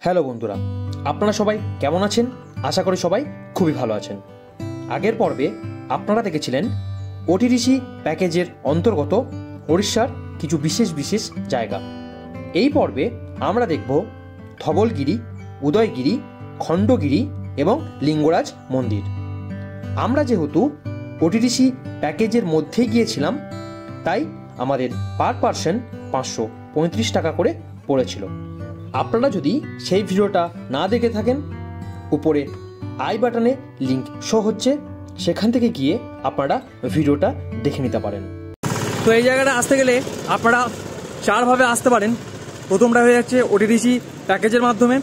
Hello বন্ধুরা, আপনারা সবাই কেমন আছেন? আশা করি সবাই খুবই ভালো আছেন। আগের পর্বে আপনারা দেখেছিলেন ওটিডিসি প্যাকেজের অন্তর্গত ওড়িশার কিছু বিশেষ বিশেষ জায়গা। এই পর্বে আমরা দেখব ধবলগিরি, উদয়গিরি, খণ্ডগিরি এবং লিঙ্গরাজ মন্দির। আমরা যেহেতু ওটিডিসি প্যাকেজের মধ্যে গিয়েছিলাম, তাই আমাদের পার পার্সন 535 টাকা করে পড়েছিল। আপনারা যদি সেই ভিডিওটা না দেখে থাকেন, উপরে আই বাটনে লিঙ্ক শো হচ্ছে, সেখান থেকে গিয়ে আপনারা ভিডিওটা দেখে নিতে পারেন। তো এই জায়গাটা আসতে গেলে আপনারা চারভাবে আসতে পারেন। প্রথমটা হয়ে যাচ্ছে ওটিডিসি প্যাকেজের মাধ্যমে,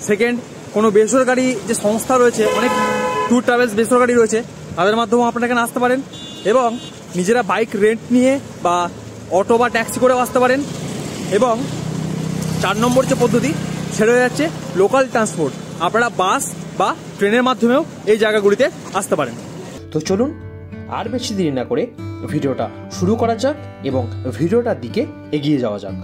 সেকেন্ড কোনো বেসরকারি যে সংস্থা রয়েছে, অনেক ট্যুর ট্রাভেলস বেসরকারি রয়েছে, তাদের মাধ্যমেও আপনারা এখানে আসতে পারেন, এবং নিজেরা বাইক রেন্ট নিয়ে বা অটো বা ট্যাক্সি করেও আসতে পারেন। এবং 4 নম্বর যে পদ্ধতি, সেটা হয়ে যাচ্ছে লোকাল ট্রান্সপোর্ট। আপনারা বাস বা ট্রেনের মাধ্যমেও এই জায়গাগুলিতে আসতে পারেন। তো চলুন আর বেশি দেরি না করে ভিডিওটা শুরু করা যাক এবং ভিডিওটার দিকে এগিয়ে যাওয়া যাক।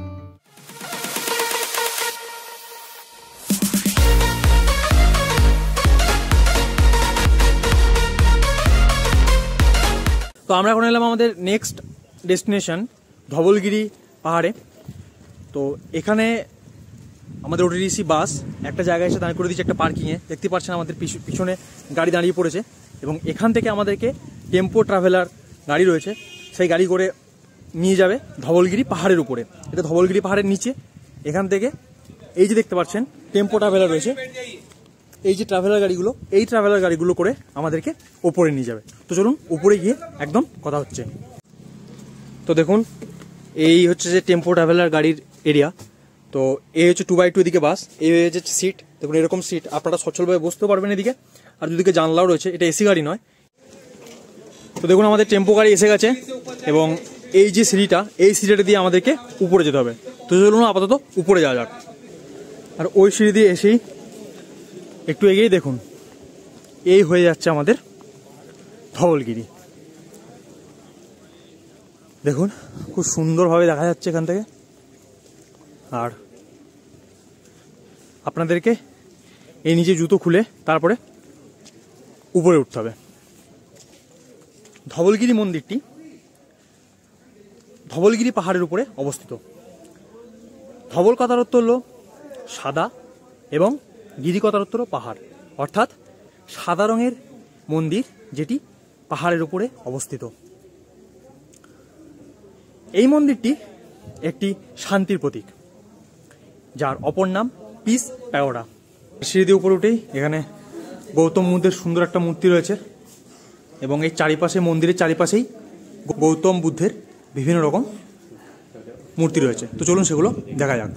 তো আমরা এখন এলাম আমাদের নেক্সট ডেস্টিনেশন ধবলগিরি পাহাড়ে। তো এখানে আমাদের ওটিডিসি বাস একটা জায়গায় এসে দাঁড় করে দিয়েছে, একটা পার্কিংয়ে। দেখতে পাচ্ছেন আমাদের পিছনে গাড়ি দাঁড়িয়ে পড়েছে, এবং এখান থেকে আমাদেরকে টেম্পো ট্রাভেলার গাড়ি রয়েছে, সেই গাড়ি করে নিয়ে যাবে ধবলগিরি পাহাড়ের উপরে। এটা ধবলগিরি পাহাড়ের নিচে। এখান থেকে এই যে দেখতে পাচ্ছেন টেম্পো ট্রাভেলার রয়েছে, এই যে ট্রাভেলার গাড়িগুলো, এই ট্রাভেলার গাড়িগুলো করে আমাদেরকে ওপরে নিয়ে যাবে। তো চলুন উপরে গিয়ে একদম কথা হচ্ছে। তো দেখুন, এই হচ্ছে যে টেম্পো ট্রাভেলার গাড়ির এরিয়া। তো এই হচ্ছে 2x2 এদিকে বাস, এই হচ্ছে সিট। দেখুন এরকম সিট, আপনারা সচ্ছলভাবে বসতে পারবেন এদিকে। আর দুদিকে জানলাও রয়েছে, এটা এসি গাড়ি নয়। তো দেখুন আমাদের টেম্পো গাড়ি এসে গেছে, এবং এই যে সিঁড়িটা, এই সিঁড়িটা দিয়ে আমাদেরকে উপরে যেতে হবে। তো চলুন আপাতত উপরে যাওয়া যাক। আর ওই সিঁড়ি দিয়ে এসেই একটু এগিয়েই দেখুন, এই হয়ে যাচ্ছে আমাদের ধবলগিরি। দেখুন খুব সুন্দরভাবে দেখা যাচ্ছে এখান থেকে। আর আপনাদেরকে এই নিচে জুতো খুলে তারপরে উপরে উঠতে হবে। ধবলগিরি মন্দিরটি ধবলগিরি পাহাড়ের উপরে অবস্থিত। ধবল কথার অর্থ হল সাদা, এবং গিরি কথার অর্থ হল পাহাড়, অর্থাৎ সাদা রঙের মন্দির যেটি পাহাড়ের উপরে অবস্থিত। এই মন্দিরটি একটি শান্তির প্রতীক, যার অপর নাম পিস প্যাগোডা। সিঁড়ি দিয়ে উপরে উঠেই এখানে গৌতম বুদ্ধের সুন্দর একটা মূর্তি রয়েছে, এবং এই চারিপাশে, মন্দিরের চারিপাশেই গৌতম বুদ্ধের বিভিন্ন রকম মূর্তি রয়েছে। তো চলুন সেগুলো দেখা যাক।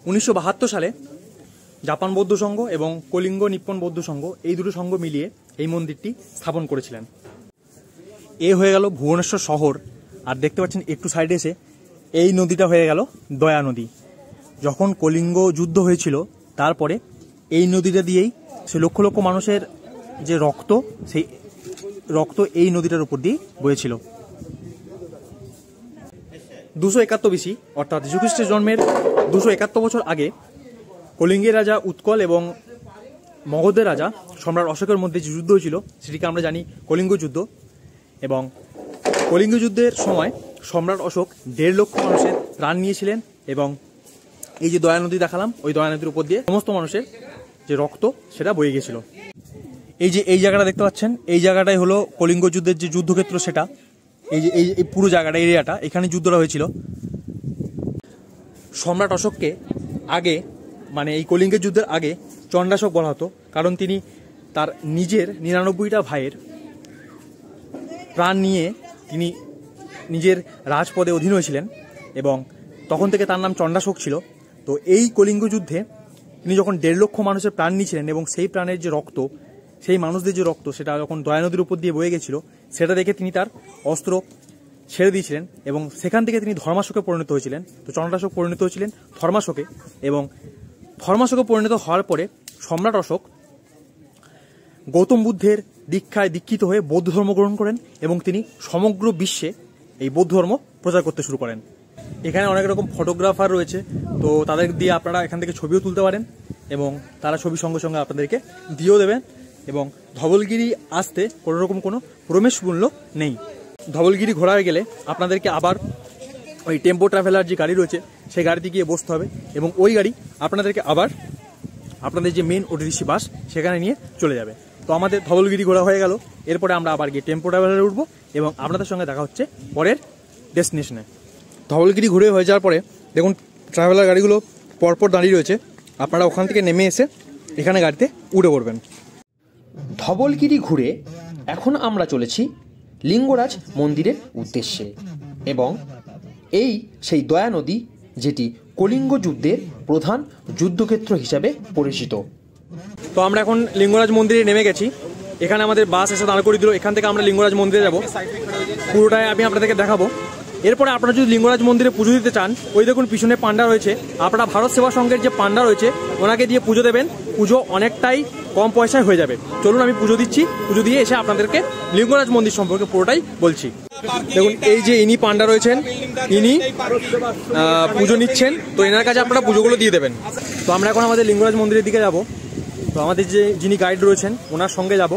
1972 সালে জাপান বৌদ্ধ সংঘ এবং কলিঙ্গ নিপ্পন বৌদ্ধ সংঘ, এই দুটো সংঘ মিলিয়ে এই মন্দিরটি স্থাপন করেছিলেন। এ হয়ে গেল ভুবনেশ্বর শহর। আর দেখতে পাচ্ছেন একটু সাইডে এসে এই নদীটা হয়ে গেল দয়া নদী। যখন কলিঙ্গ যুদ্ধ হয়েছিল, তারপরে এই নদীটা দিয়েই সে লক্ষ লক্ষ মানুষের যে রক্ত, সেই রক্ত এই নদীটার উপর দিয়েই বয়েছিল। 271 BC, অর্থাৎ যীশুখ্রিস্টের জন্মের 271 বছর আগে কলিঙ্গের রাজা উৎকল এবং মগধের রাজা সম্রাট অশোকের মধ্যে যে যুদ্ধ হয়েছিল, সেটিকে আমরা জানি কলিঙ্গ যুদ্ধ। এবং কলিঙ্গ যুদ্ধের সময় সম্রাট অশোক 1.5 লক্ষ মানুষের প্রাণ নিয়েছিলেন, এবং এই যে দয়া নদী দেখালাম, ওই দয়া নদীর উপর দিয়ে সমস্ত মানুষের যে রক্ত, সেটা বয়ে গেছিল। এই যে এই জায়গাটা দেখতে পাচ্ছেন, এই জায়গাটাই হলো কলিঙ্গ যুদ্ধের যে যুদ্ধক্ষেত্র, সেটা এই যে এই পুরো জায়গাটা, এরিয়াটা, এখানে যুদ্ধটা হয়েছিল। সম্রাট অশোককে আগে, মানে এই কলিঙ্গের যুদ্ধের আগে চণ্ডাশোক বলা হতো, কারণ তিনি তার নিজের 99টা ভাইয়ের প্রাণ নিয়ে তিনি নিজের রাজপদে অধীন হয়েছিলেন, এবং তখন থেকে তার নাম চণ্ডাশোক ছিল। তো এই কলিঙ্গ যুদ্ধে তিনি যখন 1.5 লক্ষ মানুষের প্রাণ নিয়েছিলেন, এবং সেই প্রাণের যে রক্ত, সেই মানুষদের যে রক্ত সেটা যখন দয়া নদীর উপর দিয়ে বয়ে গেছিল, সেটা দেখে তিনি তার অস্ত্র ছেড়ে দিয়েছিলেন এবং সেখান থেকে তিনি ধর্মাশোকে পরিণত হয়েছিলেন। তো চণ্ডাশোক পরিণত হয়েছিলেন ধর্মাশোকে, এবং ধর্মাশোকে পরিণত হওয়ার পরে সম্রাট অশোক গৌতম বুদ্ধের দীক্ষায় দীক্ষিত হয়ে বৌদ্ধ ধর্ম গ্রহণ করেন এবং তিনি সমগ্র বিশ্বে এই বৌদ্ধ ধর্ম প্রচার করতে শুরু করেন। এখানে অনেক রকম ফটোগ্রাফার রয়েছে, তো তাদের দিয়ে আপনারা এখান থেকে ছবিও তুলতে পারেন এবং তারা ছবির সঙ্গে সঙ্গে আপনাদেরকে দিয়েও দেবেন। এবং ধবলগিরি আসতে কোনো রকম কোনো প্রবেশ মূল্য নেই। ধবলগিরি ঘোরায় গেলে আপনাদেরকে আবার ওই টেম্পো ট্রাভেলার যে গাড়ি রয়েছে সেই গাড়িতে গিয়ে বসতে হবে এবং ওই গাড়ি আপনাদেরকে আবার আপনাদের যে মেন ওটিডিসি বাস সেখানে নিয়ে চলে যাবে। তো আমাদের ধবলগিরি ঘোরা হয়ে গেল, এরপরে আমরা আবার গিয়ে টেম্পো ট্রাভেলারে উঠবো এবং আপনাদের সঙ্গে দেখা হচ্ছে পরের ডেস্টিনেশনে। ধবলগিরি ঘুরে হয়ে যাওয়ার পরে দেখুন ট্রাভেলার গাড়িগুলো পরপর দাঁড়িয়ে রয়েছে, আপনারা ওখান থেকে নেমে এসে এখানে গাড়িতে উঠে পড়বেন। ধবলগিরি ঘুরে এখন আমরা চলেছি লিঙ্গরাজ মন্দিরের উদ্দেশ্যে, এবং এই সেই দয়া নদী যেটি কলিঙ্গ যুদ্ধের প্রধান যুদ্ধক্ষেত্র হিসাবে পরিচিত। তো আমরা এখন লিঙ্গরাজ মন্দিরে নেমে গেছি, এখানে আমাদের বাস এসে দাঁড় করে দিল, এখান থেকে আমরা লিঙ্গরাজ মন্দিরে যাব, পুরোটাই আমি আপনাদেরকে দেখাবো। এরপরে আপনারা যদি লিঙ্গরাজ মন্দিরে পুজো দিতে চান, ওই দেখুন পিছনে পান্ডা রয়েছে, আপনারা ভারত সেবা সংঘের যে পান্ডা রয়েছে ওনাকে দিয়ে পুজো দেবেন, পুজো অনেকটাই কম পয়সায় হয়ে যাবে। চলুন আমি পুজো দিচ্ছি, পুজো দিয়ে এসে আপনাদেরকে লিঙ্গরাজ মন্দির সম্পর্কে পুরোটাই বলছি। দেখুন এই যে ইনি পান্ডা রয়েছেন, ইনি পুজো নিচ্ছেন, তো এনার কাছে আপনারা পুজোগুলো দিয়ে দেবেন। তো আমরা এখন আমাদের লিঙ্গরাজ মন্দিরের দিকে যাব, তো আমাদের যে যিনি গাইড রয়েছেন ওনার সঙ্গে যাব।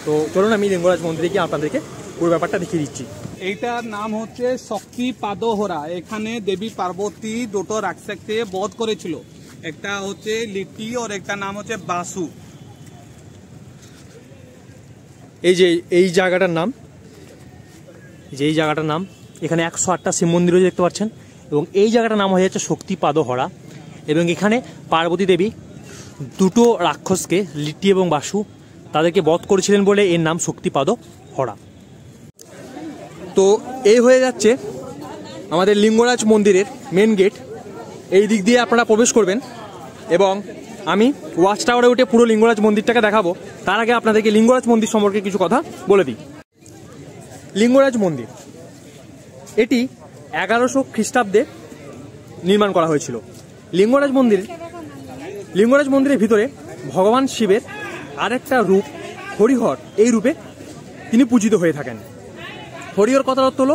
তো চলুন আমি লিঙ্গরাজ মন্দিরে গিয়ে আপনাদেরকে পুরো ব্যাপারটা দেখিয়ে দিচ্ছি। এইটার নাম হচ্ছে শক্তি পাদহরা। এখানে দেবী পার্বতী দুটো রাক্ষসকে বধ করেছিল, একটা হচ্ছে লিটি আর একটা নাম হচ্ছে বাসু। এই জায়গাটার নাম এখানে 108টা শিব মন্দির রয়েছে দেখতে পাচ্ছেন, এবং এই জায়গাটার নাম হয়ে যাচ্ছে শক্তিপাদ হরা। এবং এখানে পার্বতী দেবী দুটো রাক্ষসকে লিটি এবং বাসু তাদেরকে বধ করেছিলেন বলে এর নাম শক্তিপাদ হরা। তো এই হয়ে যাচ্ছে আমাদের লিঙ্গরাজ মন্দিরের মেন গেট, এই দিক দিয়ে আপনারা প্রবেশ করবেন এবং আমি ওয়াচ টাওয়ারে উঠে পুরো লিঙ্গরাজ মন্দিরটাকে দেখাবো। তার আগে আপনাদেরকে লিঙ্গরাজ মন্দির সম্পর্কে কিছু কথা বলে দিই। লিঙ্গরাজ মন্দির এটি 1100 খ্রিস্টাব্দে নির্মাণ করা হয়েছিল। লিঙ্গরাজ মন্দিরের ভিতরে ভগবান শিবের আরেকটা রূপ হরিহর, এই রূপে তিনি পূজিত হয়ে থাকেন। হরিহর কথার অর্থ হলো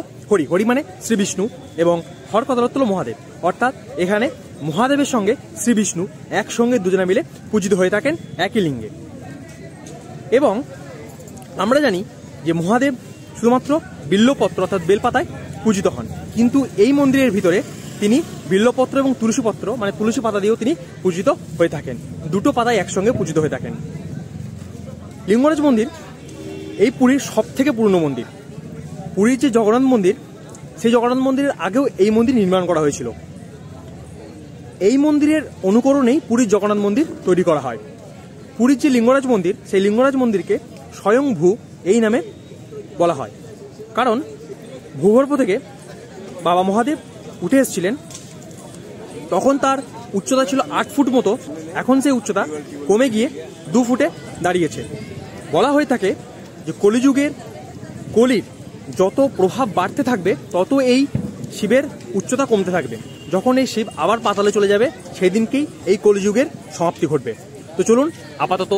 হরি মানে শ্রী বিষ্ণু, এবং হর কথার অর্থ হলো মহাদেব, অর্থাৎ এখানে মহাদেবের সঙ্গে শ্রী বিষ্ণু একসঙ্গে দুজনে মিলে পূজিত হয়ে থাকেন একই লিঙ্গে। এবং আমরা জানি যে মহাদেব শুধুমাত্র বিল্লপত্র অর্থাৎ বেলপাতায় পূজিত হন, কিন্তু এই মন্দিরের ভিতরে তিনি বিল্লপত্র এবং তুলসী পত্র মানে তুলসী পাতা দিয়েও তিনি পূজিত হয়ে থাকেন, দুটো পাতায় একসঙ্গে পূজিত হয়ে থাকেন। লিঙ্গরাজ মন্দির এই পুরীর সব থেকে পুরনো মন্দির। পুরীর যে জগন্নাথ মন্দির, সেই জগন্নাথ মন্দিরের আগেও এই মন্দির নির্মাণ করা হয়েছিল। এই মন্দিরের অনুকরণেই পুরীর জগন্নাথ মন্দির তৈরি করা হয়। পুরীর যে লিঙ্গরাজ মন্দির, সেই লিঙ্গরাজ মন্দিরকে স্বয়ংভূ এই নামে বলা হয়, কারণ ভূগর্ভ থেকে বাবা মহাদেব উঠে এসেছিলেন, তখন তার উচ্চতা ছিল 8 ফুট মতো, এখন সেই উচ্চতা কমে গিয়ে 2 ফুটে দাঁড়িয়েছে। বলা হয়ে থাকে যে কলির যত প্রভাব বাড়তে থাকবে তত এই শিবের উচ্চতা কমতে থাকবে, যখন এই শিব আবার পাতালে চলে যাবে সেই দিনকেই এই কলিযুগের সমাপ্তি ঘটবে। তো চলুন আপাতত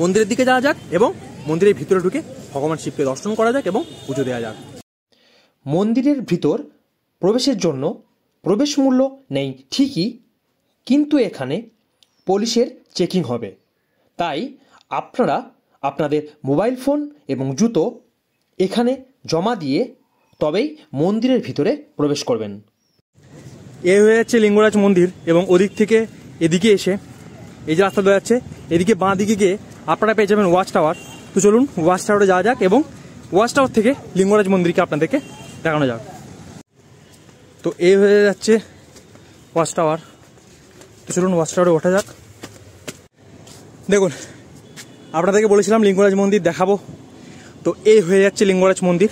মন্দিরের দিকে যাওয়া যাক এবং মন্দিরের ভিতরে ঢুকে ভগবান শিবকে দর্শন করা যাক এবং পুজো দেওয়া যাক। মন্দিরের ভিতর প্রবেশের জন্য প্রবেশ মূল্য নেই ঠিকই, কিন্তু এখানে পুলিশের চেকিং হবে, তাই আপনারা আপনাদের মোবাইল ফোন এবং জুতো এখানে জমা দিয়ে তবেই মন্দিরের ভিতরে প্রবেশ করবেন। এ হয়ে যাচ্ছে লিঙ্গরাজ মন্দির, এবং ওদিক থেকে এদিকে এসে এই যে রাস্তা দেওয়া যাচ্ছে, এদিকে বাঁ দিকে গিয়ে আপনারা পেয়ে যাবেন ওয়াচ টাওয়ার। তো চলুন ওয়াচ টাওয়ারে যাওয়া যাক এবং ওয়াচ টাওয়ার থেকে লিঙ্গরাজ মন্দিরকে আপনাদেরকে দেখানো যাক। তো এই হয়ে যাচ্ছে ওয়াচ টাওয়ার, তো চলুন ওয়াচ টাওয়ারে ওঠা যাক। দেখুন আপনাদেরকে বলেছিলাম লিঙ্গরাজ মন্দির দেখাবো, তো এই হয়ে যাচ্ছে লিঙ্গরাজ মন্দির,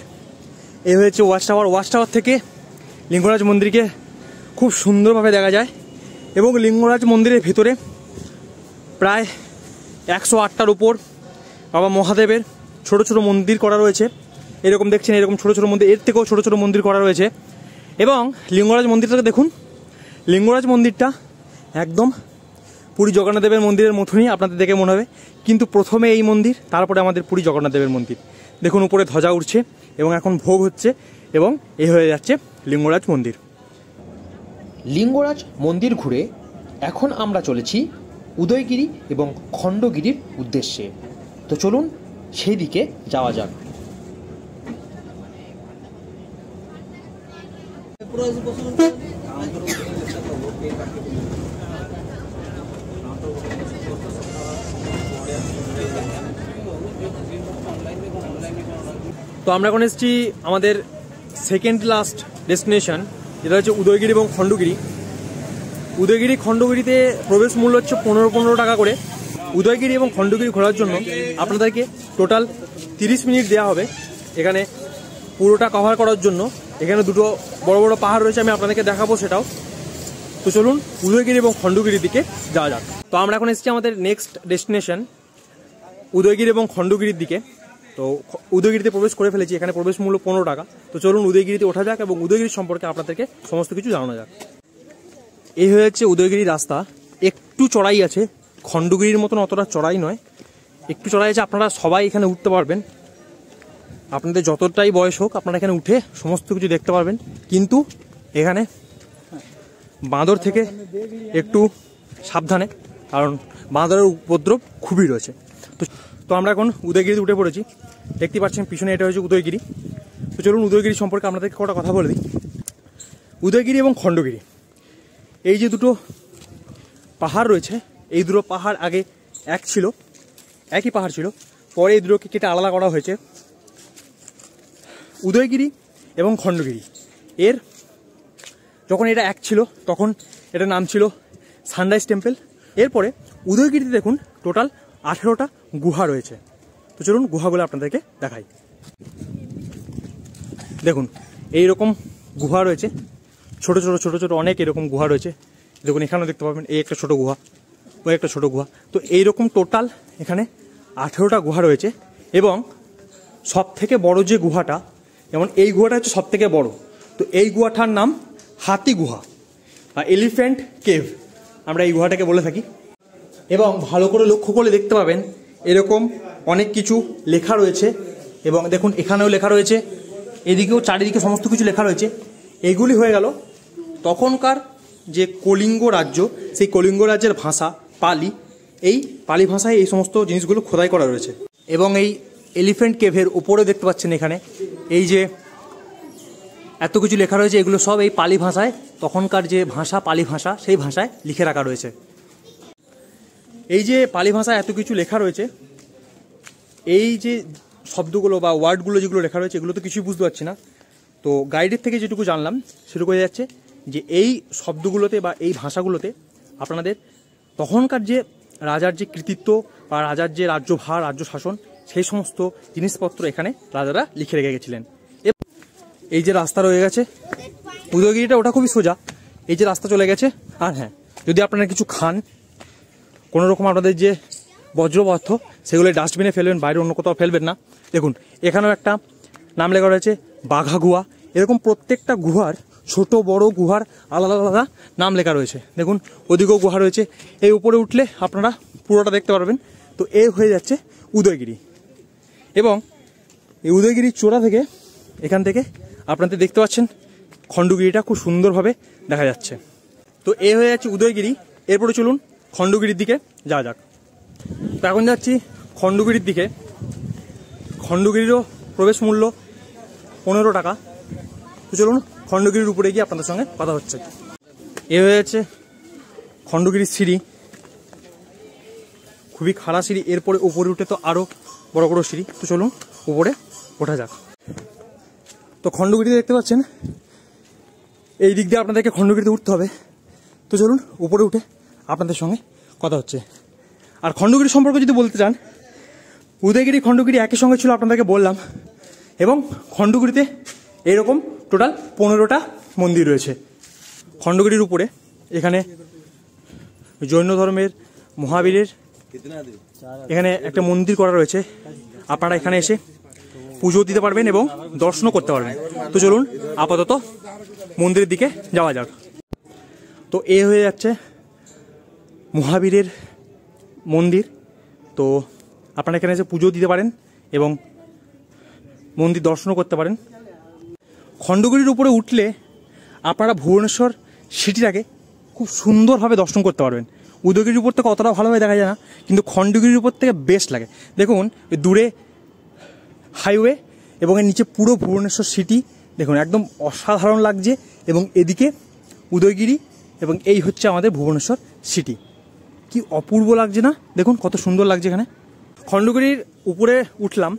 এই হয়েছে ওয়াচ টাওয়ার। ওয়াচ টাওয়ার থেকে লিঙ্গরাজ মন্দিরকে খুব সুন্দরভাবে দেখা যায়, এবং লিঙ্গরাজ মন্দিরের ভিতরে প্রায় 108টার উপর বাবা মহাদেবের ছোট ছোট মন্দির করা রয়েছে। এরকম দেখছেন, এরকম ছোট ছোট মন্দির, এর থেকেও ছোট ছোট মন্দির করা রয়েছে। এবং লিঙ্গরাজ মন্দিরটাকে দেখুন, লিঙ্গরাজ মন্দিরটা একদম পুরী জগন্নাথ দেবের মন্দিরের মতনই আপনাদের দেখে মনে হবে, কিন্তু প্রথমে এই মন্দির, তারপরে আমাদের পুরী জগন্নাথ দেবের মন্দির। দেখুন উপরে ধ্বজা উঠছে এবং এখন ভোগ হচ্ছে এবং এই হয়ে যাচ্ছে লিঙ্গরাজ মন্দির। লিঙ্গরাজ মন্দির ঘুরে এখন আমরা চলেছি উদয়গিরি এবং খণ্ডগিরির উদ্দেশ্যে। তো চলুন সেই দিকে যাওয়া যাক। তো আমরা এখন এসেছি আমাদের সেকেন্ড লাস্ট ডেস্টিনেশন, যেটা হচ্ছে উদয়গিরি এবং খণ্ডগিরি। উদয়গিরি খণ্ডগিরিতে প্রবেশ মূল্য হচ্ছে 15 টাকা করে। উদয়গিরি এবং খণ্ডগিরি ঘোরার জন্য আপনাদেরকে টোটাল 30 মিনিট দেওয়া হবে এখানে পুরোটা কভার করার জন্য। এখানে দুটো বড় বড় পাহাড় রয়েছে, আমি আপনাদেরকে দেখাবো সেটাও। তো চলুন উদয়গিরি এবং খণ্ডগিরির দিকে যাওয়া যাক। তো আমরা এখন এসেছি আমাদের নেক্সট ডেস্টিনেশন উদয়গিরি এবং খণ্ডগিরির দিকে। তো উদয়গিরিতে প্রবেশ করে ফেলেছি, এখানে প্রবেশ মূল্য 15 টাকা। তো চলুন উদয়গিরিতে ওঠা যাক এবং উদয়গিরি সম্পর্কে আপনাদেরকে সমস্ত কিছু জানানো যাক। এই হয়ে যাচ্ছে উদয়গিরি রাস্তা। একটু চড়াই আছে, খণ্ডগিরির মতন অতটা চড়াই নয়, একটু চড়াই আছে। আপনারা সবাই এখানে উঠতে পারবেন, আপনাদের যতটাই বয়স হোক আপনারা এখানে উঠে সমস্ত কিছু দেখতে পারবেন। কিন্তু এখানে বাঁদর থেকে একটু সাবধানে, কারণ বাঁদরের উপদ্রব খুবই রয়েছে। তো আমরা এখন উদয়গিরিতে উঠে পড়েছি, দেখতে পাচ্ছেন পিছনে এটা হচ্ছে উদয়গিরি। তো চলুন উদয়গিরি সম্পর্কে আপনাদেরকে কটা কথা বলে দিই। উদয়গিরি এবং খণ্ডগিরি, এই যে দুটো পাহাড় রয়েছে, এই দুটো পাহাড় আগে একই পাহাড় ছিল, পরে এই দুটোকে কেটে আলাদা করা হয়েছে। উদয়গিরি এবং খণ্ডগিরি এর যখন এটা এক ছিল তখন এটার নাম ছিল সানরাইজ টেম্পল। এরপরে উদয়গিরিতে দেখুন টোটাল 18টা গুহা রয়েছে। তো চলুন গুহাগুলো আপনাদেরকে দেখাই। দেখুন এইরকম গুহা রয়েছে, ছোট ছোট ছোট ছোট অনেক এরকম গুহা রয়েছে। দেখুন এখানেও দেখতে পাবেন, এই একটা ছোট গুহা, ওই একটা ছোট গুহা। তো এইরকম টোটাল এখানে 18টা গুহা রয়েছে। এবং সব থেকে বড় যে গুহাটা, যেমন এই গুহাটা হচ্ছে সব থেকে বড়, তো এই গুহাটার নাম হাতি গুহা বা এলিফ্যান্ট কেভ, আমরা এই গুহাটাকে বলে থাকি। এবং ভালো করে লক্ষ্য করলে দেখতে পাবেন এরকম অনেক কিছু লেখা রয়েছে। এবং দেখুন এখানেও লেখা রয়েছে, এদিকেও চারিদিকে সমস্ত কিছু লেখা রয়েছে। এইগুলি হয়ে গেল তখনকার যে কলিঙ্গ রাজ্য, সেই কলিঙ্গ রাজ্যের ভাষা পালি। এই পালি ভাষায় এই সমস্ত জিনিসগুলো খোদাই করা রয়েছে। এবং এই এলিফ্যান্ট কেভের উপরে দেখতে পাচ্ছেন এখানে এই যে এত কিছু লেখা রয়েছে, এগুলো সব এই পালি ভাষায়, তখনকার যে ভাষা পালি ভাষা, সেই ভাষায় লিখে রাখা রয়েছে। এই যে পালি ভাষায় এত কিছু লেখা রয়েছে, এই যে শব্দগুলো বা ওয়ার্ডগুলো যেগুলো লেখা রয়েছে, এগুলো তো কিছুই বুঝতে পারছি না। তো গাইডের থেকে যেটুকু জানলাম সেটুকু হয়ে যাচ্ছে যে এই শব্দগুলোতে বা এই ভাষাগুলোতে আপনাদের তখনকার যে রাজার যে কৃতিত্ব বা রাজার যে রাজ্যভার, রাজ্য শাসন, সেই সমস্ত জিনিসপত্র এখানে রাজারা লিখে রেখে গেছিলেন। এই যে রাস্তা রয়ে গেছে উদয়গিরিটা, ওটা খুবই সোজা, এই যে রাস্তা চলে গেছে। আর হ্যাঁ, যদি আপনারা কিছু খান, কোনো রকম আপনাদের যে বজ্রপদার্থ, সেগুলো ডাস্টবিনে ফেলবেন, বাইরে অন্য কোথাও ফেলবেন না। দেখুন এখানেও একটা নাম লেখা রয়েছে বাঘা গুহা। এরকম প্রত্যেকটা গুহার, ছোট বড় গুহার আলাদা আলাদা নাম লেখা রয়েছে। দেখুন ওদিকেও গুহা রয়েছে। এই উপরে উঠলে আপনারা পুরোটা দেখতে পারবেন। তো এই হয়ে যাচ্ছে উদয়গিরি। এবং এই উদয়গিরির চূড়া থেকে, এখান থেকে আপনাদের দেখতে পাচ্ছেন খণ্ডগিরিটা খুব সুন্দরভাবে দেখা যাচ্ছে। তো এই হয়ে যাচ্ছে উদয়গিরি। এরপরে চলুন খণ্ডগিরির দিকে যাওয়া যাক। তো এখন যাচ্ছি খণ্ডগিরির দিকে। খণ্ডগিরিরও প্রবেশ মূল্য 15 টাকা। তো চলুন খণ্ডগিরির উপরে গিয়ে আপনাদের সঙ্গে কথা হচ্ছে। এ হয়ে যাচ্ছে খণ্ডগিরির সিঁড়ি, খুবই খাড়া সিঁড়ি। এরপরে উপরে উঠে তো আরও বড় বড় সিঁড়ি। তো চলুন উপরে ওঠা যাক। তো খণ্ডগিরিতে দেখতে পাচ্ছেন এই দিক দিয়ে আপনাদেরকে খণ্ডগিরিতে উঠতে হবে। তো চলুন উপরে উঠে আপনাদের সঙ্গে কথা হচ্ছে। আর খণ্ডগিরি সম্পর্কে যদি বলতে চান, উদয়গিরি খণ্ডগিরি একই সঙ্গে ছিল আপনাদেরকে বললাম। এবং খণ্ডগিরিতে এরকম টোটাল 15টা মন্দির রয়েছে। খণ্ডগিরির উপরে এখানে জৈন ধর্মের মহাবীরের এখানে একটা মন্দির করা রয়েছে, আপনারা এখানে এসে পুজো দিতে পারবেন এবং দর্শনও করতে পারবেন। তো চলুন আপাতত মন্দিরের দিকে যাওয়া যাক। তো এ হয়ে যাচ্ছে মহাবীরের মন্দির। তো আপনারা এখানে এসে পুজো দিতে পারেন এবং মন্দির দর্শনও করতে পারেন। খণ্ডগিরির উপরে উঠলে আপনারা ভুবনেশ্বর সিটিটাকে খুব সুন্দরভাবে দর্শন করতে পারবেন। উদয়গিরির উপর থেকে অতটা ভালোভাবে দেখা যায় না, কিন্তু খণ্ডগিরির উপর থেকে বেস্ট লাগে। দেখুন দূরে হাইওয়ে এবং এর নিচে পুরো ভুবনেশ্বর সিটি দেখুন একদম অসাধারণ লাগছে, এবং এদিকে উদয়গিরি এবং এই হচ্ছে আমাদের ভুবনেশ্বর সিটি। কি অপূর্ব লাগছে না? দেখুন কত সুন্দর লাগছে এখানে। খণ্ডগিরির উপরে উঠলাম,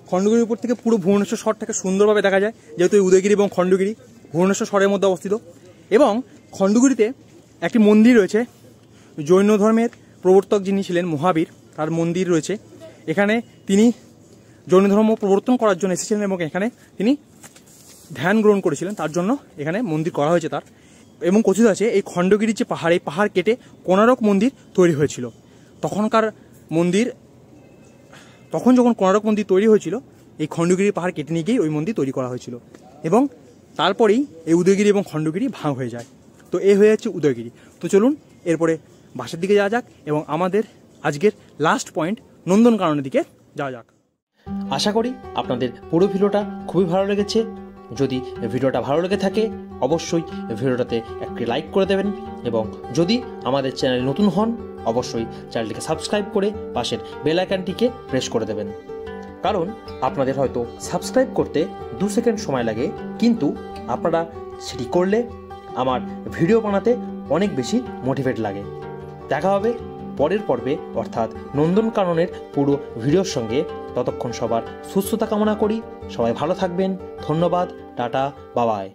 খণ্ডগিরির উপর থেকে পুরো ভুবনেশ্বর শহরটাকে সুন্দরভাবে দেখা যায়, যেহেতু উদয়গিরি এবং খণ্ডগিরি ভুবনেশ্বর শহরের মধ্যে অবস্থিত। এবং খণ্ডগিরিতে একটি মন্দির রয়েছে, জৈন ধর্মের প্রবর্তক যিনি ছিলেন মহাবীর, তার মন্দির রয়েছে এখানে। তিনি জৈন ধর্ম প্রবর্তন করার জন্য এসেছিলেন এবং এখানে তিনি ধ্যান গ্রহণ করেছিলেন, তার জন্য এখানে মন্দির করা হয়েছে তার। এবং কথিত আছে এই খণ্ডগিরির যে পাহাড়, এই পাহাড় কেটে কোণারক মন্দির তৈরি হয়েছিল। তখনকার মন্দির, তখন যখন কোণারক মন্দির তৈরি হয়েছিল, এই খণ্ডগিরির পাহাড় কেটে নিয়ে গিয়ে ওই মন্দির তৈরি করা হয়েছিল, এবং তারপরেই এই উদয়গিরি এবং খণ্ডগিরি ভাগ হয়ে যায়। তো এই হয়ে যাচ্ছে উদয়গিরি। তো চলুন এরপরে বাসের দিকে যাওয়া যাক এবং আমাদের আজকের লাস্ট পয়েন্ট নন্দনকাননের দিকে যাওয়া যাক। আশা করি আপনাদের পুরো ভিডিওটা খুবই ভালো লেগেছে। যদি ভিডিওটা ভালো লেগে থাকে অবশ্যই ভিডিওটাতে একটি লাইক করে দেবেন, এবং যদি আমাদের চ্যানেলে নতুন হন অবশ্যই চ্যানেলটিকে সাবস্ক্রাইব করে পাশের বেল আইকনটিকে প্রেস করে দেবেন। কারণ আপনাদের হয়তো সাবস্ক্রাইব করতে 2 সেকেন্ড সময় লাগে, কিন্তু আপনারা সেটি করলে আমার ভিডিও বানাতে অনেক বেশি মোটিভেট লাগে। দেখা হবে পরের পর্বে, অর্থাৎ নন্দনকাননের পুরো ভিডিওর সঙ্গে। ততক্ষণ সবার সুস্থতা কামনা করি। সবাই ভালো থাকবেন। ধন্যবাদ। টাটা, বাবাই।